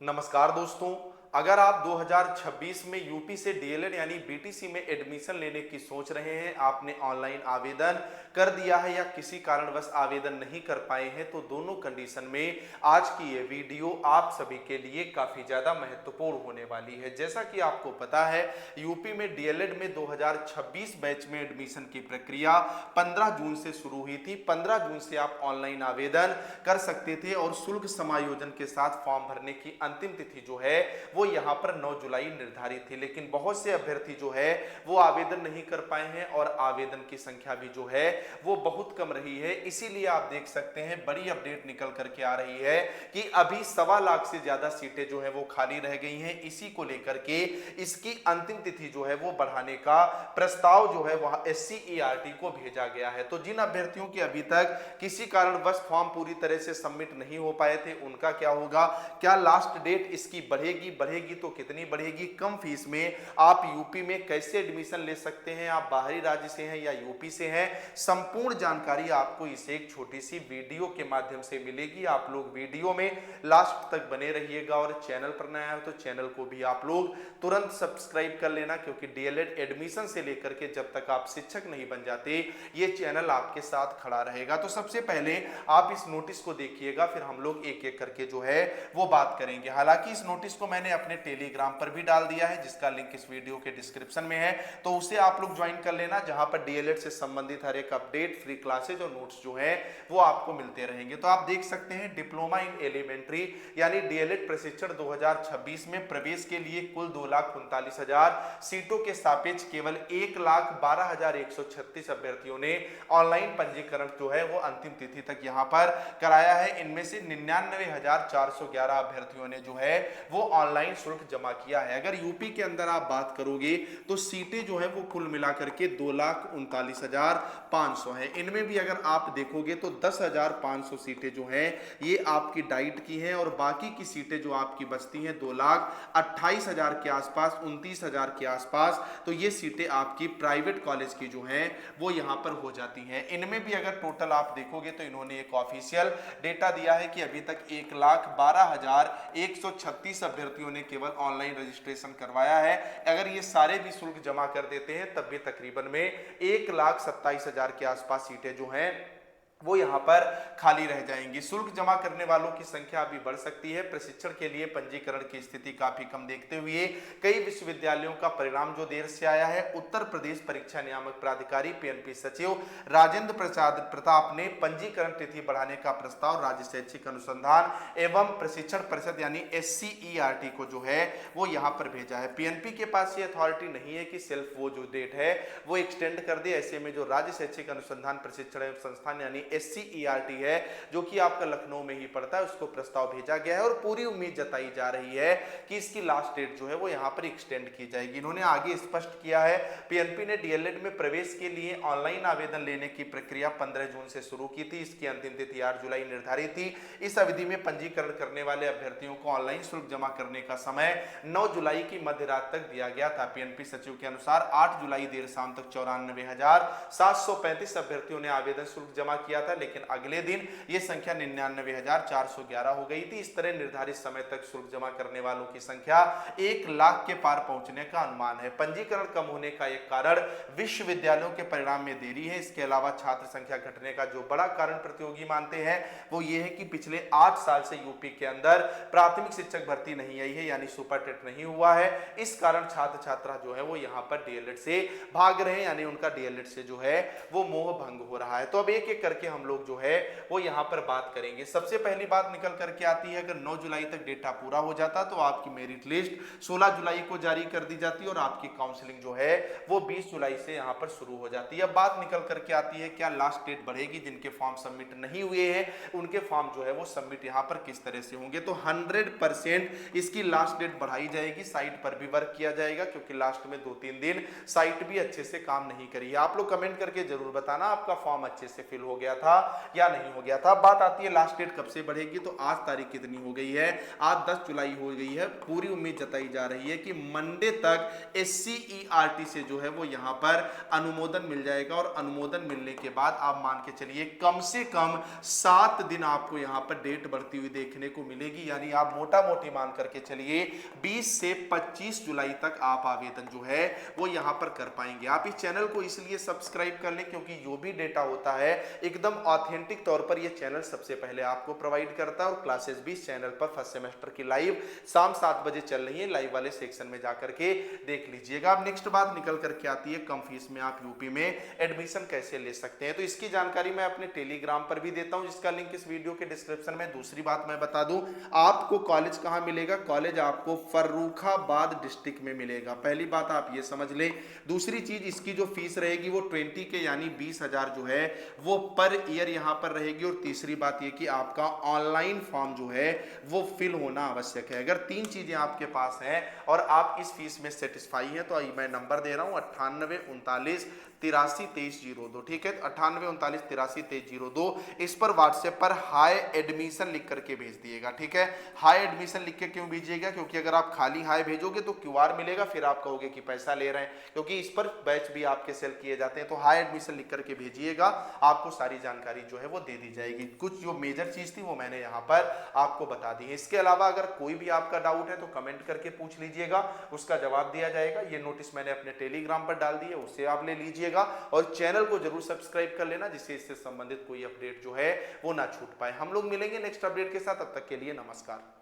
नमस्कार दोस्तों। अगर आप 2026 में यूपी से डीएलएड यानी बीटीसी में एडमिशन लेने की सोच रहे हैं, आपने ऑनलाइन आवेदन कर दिया है या किसी कारणवश आवेदन नहीं कर पाए हैं, तो दोनों कंडीशन में आज की ये वीडियो आप सभी के लिए काफी ज्यादा महत्वपूर्ण होने वाली है। जैसा कि आपको पता है, यूपी में डीएलएड में 2026 बैच में एडमिशन की प्रक्रिया 15 जून से शुरू हुई थी। 15 जून से आप ऑनलाइन आवेदन कर सकते थे और शुल्क समायोजन के साथ फॉर्म भरने की अंतिम तिथि जो है वो यहां पर 9 जुलाई निर्धारित थी। लेकिन बहुत से अभ्यर्थी जो है वो आवेदन नहीं कर पाए हैं और आवेदन की संख्या भी जो है वो बहुत कम रही है। इसीलिए आप देख सकते हैं बड़ी अपडेट निकल करके आ रही है कि अभी 1.25 लाख से ज्यादा सीटें जो है वो खाली रह गई हैं। इसी को लेकर के इसकी अंतिम तिथि जो है वो बढ़ाने का प्रस्ताव जो है वह SCERT को भेजा गया है। तो जिन अभ्यर्थियों की अभी तक किसी कारणवश फॉर्म पूरी तरह से सबमिट नहीं हो पाए थे, उनका क्या होगा? क्या लास्ट डेट इसकी बढ़ेगी तो कितनी बढ़ेगी? कम फीस में आप यूपी में कैसे एडमिशन ले सकते हैं? आप बाहरी राज्य से हैं या यूपी से हैं? संपूर्ण जानकारी आपको इस एक छोटी सी वीडियो के माध्यम से मिलेगी। आप लोग वीडियो में लास्ट तक बने रहिएगा और चैनल पर नया है तो चैनल को भी आप लोग तुरंत सब्सक्राइब कर लेना, क्योंकि डीएलएड एडमिशन से लेकर के जब तक आप शिक्षक नहीं बन जाते, ये चैनल आपके साथ खड़ा रहेगा। तो सबसे पहले आप इस नोटिस को देखिएगा, फिर हम लोग एक एक करके जो है वो बात करेंगे। हालांकि इस नोटिस को मैंने अपने टेलीग्राम पर भी डाल दिया है, जिसका लिंक इस वीडियो के डिस्क्रिप्शन में है, तो उसे आप लोग ज्वाइन कर लेना, जहां पर डीएलएड से संबंधित हर एक अपडेट, फ्री क्लासेज और नोट्स जो है वो आपको मिलते रहेंगे। तो आप देख सकते हैं डिप्लोमा इन एलिमेंट्री यानी डीएलएड प्रशिक्षण 2026 में प्रवेश के लिए कुल 2,39,000 सीटों के सापेक्ष केवल 1,12,136 अभ्यर्थियों ने ऑनलाइन पंजीकरण जो है वो अंतिम तिथि तक यहां पर कराया है। इनमें से 99,411 अभ्यर्थियों ने जो है वो ऑनलाइन शुल्क जमा किया है। अगर यूपी के अंदर आप बात करोगे तो सीटें जो है वो कुल मिलाकर के 2,39,500 है। इनमें भी अगर आप देखोगे तो 10,500 सीटें जो हैं ये आपकी डाइट की हैं और बाकी की सीटें जो आपकी बचती हैं 2,28,000 के आसपास, 29,000 के आसपास, तो ये सीटें आपकी प्राइवेट कॉलेज की जो हैं वो यहां पर हो जाती हैं। इनमें भी अगर टोटल आप देखोगे तो इन्होंने एक ऑफिशियल डेटा दिया है कि अभी तक 1,12,136 अभ्यर्थियों ने केवल ऑनलाइन रजिस्ट्रेशन करवाया है। अगर ये सारे भी शुल्क जमा कर देते हैं तब भी तकरीबन में 1,27,000 के आसपास सीटें जो हैं वो यहां पर खाली रह जाएंगी। शुल्क जमा करने वालों की संख्या अभी बढ़ सकती है। प्रशिक्षण के लिए पंजीकरण की स्थिति काफी कम देखते हुए कई विश्वविद्यालयों का परिणाम जो देर से आया है। उत्तर प्रदेश परीक्षा नियामक प्राधिकारी PNP सचिव राजेंद्र प्रताप ने पंजीकरण तिथि बढ़ाने का प्रस्ताव राज्य शैक्षिक अनुसंधान एवं प्रशिक्षण परिषद यानी SCERT को जो है वो यहां पर भेजा है। PNP के पास ये अथॉरिटी नहीं है कि सिर्फ वो जो डेट है वो एक्सटेंड कर दे। ऐसे में जो राज्य शैक्षिक अनुसंधान प्रशिक्षण संस्थान यानी SCERT है, जो कि आपका लखनऊ में ही पड़ता है, उसको प्रस्ताव भेजा गया है और पूरी उम्मीद जताई जा रही है कि इसकी लास्ट डेट जो है वो यहां पर एक्सटेंड की जाएगी। इन्होंने आगे स्पष्ट किया है, PNP ने डीएलएड में प्रवेश के लिए ऑनलाइन आवेदन लेने की प्रक्रिया 15 जून से शुरू की थी। इसकी अंतिम तिथि 8 जुलाई निर्धारित थी। इस अवधि में पंजीकरण करने वाले अभ्यर्थियों को ऑनलाइन शुल्क जमा करने का समय 9 जुलाई की मध्य रात तक दिया गया था। PNP सचिव के अनुसार 8 जुलाई देर शाम तक 94,735 अभ्यर्थियों ने आवेदन शुल्क जमा किया था, लेकिन अगले दिन यह संख्या 99,411 हो गई थी। इस तरह निर्धारित समय तक शुल्क जमा करने वालों की संख्या 1 लाख के पार पहुंचने का अनुमान है। पंजीकरण कम होने का एक कारण विश्वविद्यालयों के परिणाम में देरी है। इसके अलावा छात्र संख्या घटने का जो बड़ा कारण प्रतियोगी मानते हैं वो ये है कि पिछले 8 साल से यूपी के अंदर प्राथमिक शिक्षक भर्ती नहीं आई है, यानी सुपर टेट नहीं हुआ है। इस कारण छात्र छात्रा जो है वो यहाँ पर डीएलएड से भाग रहे हैं, यानी उनका डीएलएड से जो है वो मोह भंग हो रहा है। तो अब एक एक करके हम लोग जो है वो यहां पर बात करेंगे। सबसे पहली बात निकल करके आती है, अगर 9 जुलाई तक डेटा पूरा हो जाता तो आपकी मेरिट लिस्ट 16 जुलाई को जारी कर दी जाती और आपकी काउंसलिंग जो है वो 20 जुलाई से यहां पर शुरू हो जाती है। अब बात निकल करके आती है, क्या लास्ट डेट बढ़ेगी? जिनके फॉर्म सबमिट नहीं हुए हैं उनके फॉर्म जो है वो सबमिट यहां पर किस तरह से होंगे? तो 100% इसकी लास्ट डेट बढ़ाई जाएगी। साइट पर भी वर्क किया जाएगा, क्योंकि लास्ट में 2-3 दिन साइट भी अच्छे से काम नहीं करी है। आप लोग कमेंट करके जरूर बताना आपका फॉर्म अच्छे से फिल हो गया था या नहीं हो गया था। बात आती है लास्ट डेट कब से बढ़ेगी, तो आज तारीख कितनी हो गई है, आज 10 जुलाई हो गई है। पूरी उम्मीद जताई जा रही है कि मंडे तक SCERT से जो है वो यहां पर अनुमोदन मिल जाएगा और अनुमोदन मिलने के बाद आप मान के चलिए कम से कम 7 दिन आपको यहां पर डेट बढ़ती हुई देखने को मिलेगी। यानी आप मोटा मोटी मान करके चलिए 20 से 25 जुलाई तक आप आवेदन जो है वो यहां पर कर पाएंगे। आप इस चैनल को इसलिए सब्सक्राइब कर लें क्योंकि जो भी डेटा होता है एकदम ऑथेंटिक तौर पर यह चैनल सबसे पहले आपको प्रोवाइड करता है। और क्लासेस भी इस चैनल पर फर्स्ट सेमेस्टर की लाइव शाम 7 बजे चल रही है, लाइव वाले सेक्शन में जाकर के देख लीजिएगा। अब नेक्स्ट बात निकल करके आती है कम फीस में आप यूपी में एडमिशन कैसे ले सकते हैं, तो इसकी जानकारी मैं अपने टेलीग्राम पर भी देता हूं जिसका लिंक इस वीडियो के डिस्क्रिप्शन में। दूसरी बात मैं बता दूं, आपको कॉलेज कहां मिलेगा, कॉलेज आपको फर्रुखाबाद डिस्ट्रिक्ट में मिलेगा। पहली बात आप ये समझ ले। दूसरी चीज, इसकी जो फीस रहेगी वो 20 के यानी 20,000 जो है वो पर ईयर यहां पर रहेगी। और तीसरी बात ये कि आपका ऑनलाइन फॉर्म जो है वो फिल होना आवश्यक है। अगर 3 चीजें आपके पास हैं और आप इस फीस में सेटिस्फाई हैं तो मैं नंबर दे रहा हूं 9839832302, ठीक है, 9839832302। इस पर व्हाट्सएप पर हाई एडमिशन लिख करके भेज दिएगा, ठीक है। हाई एडमिशन लिख के क्यों भेजिएगा, क्योंकि अगर आप खाली हाई भेजोगे तो QR मिलेगा, फिर आप कहोगे कि पैसा ले रहे हैं, क्योंकि इस पर बैच भी आपके सेल किए जाते हैं। तो हाई एडमिशन लिख करके भेजिएगा, आपको सारी जानकारी जो है वो दे दी जाएगी। कुछ जो मेजर चीज थी वो मैंने यहाँ पर आपको बता दी है। इसके अलावा अगर कोई भी आपका डाउट है तो कमेंट करके पूछ लीजिएगा, उसका जवाब दिया जाएगा। ये नोटिस मैंने अपने टेलीग्राम पर डाल दी है, उससे आप ले लीजिएगा। और चैनल को जरूर सब्सक्राइब कर लेना जिससे इससे संबंधित कोई अपडेट जो है वो ना छूट पाए। हम लोग मिलेंगे नेक्स्ट अपडेट के साथ, तब तक के लिए नमस्कार।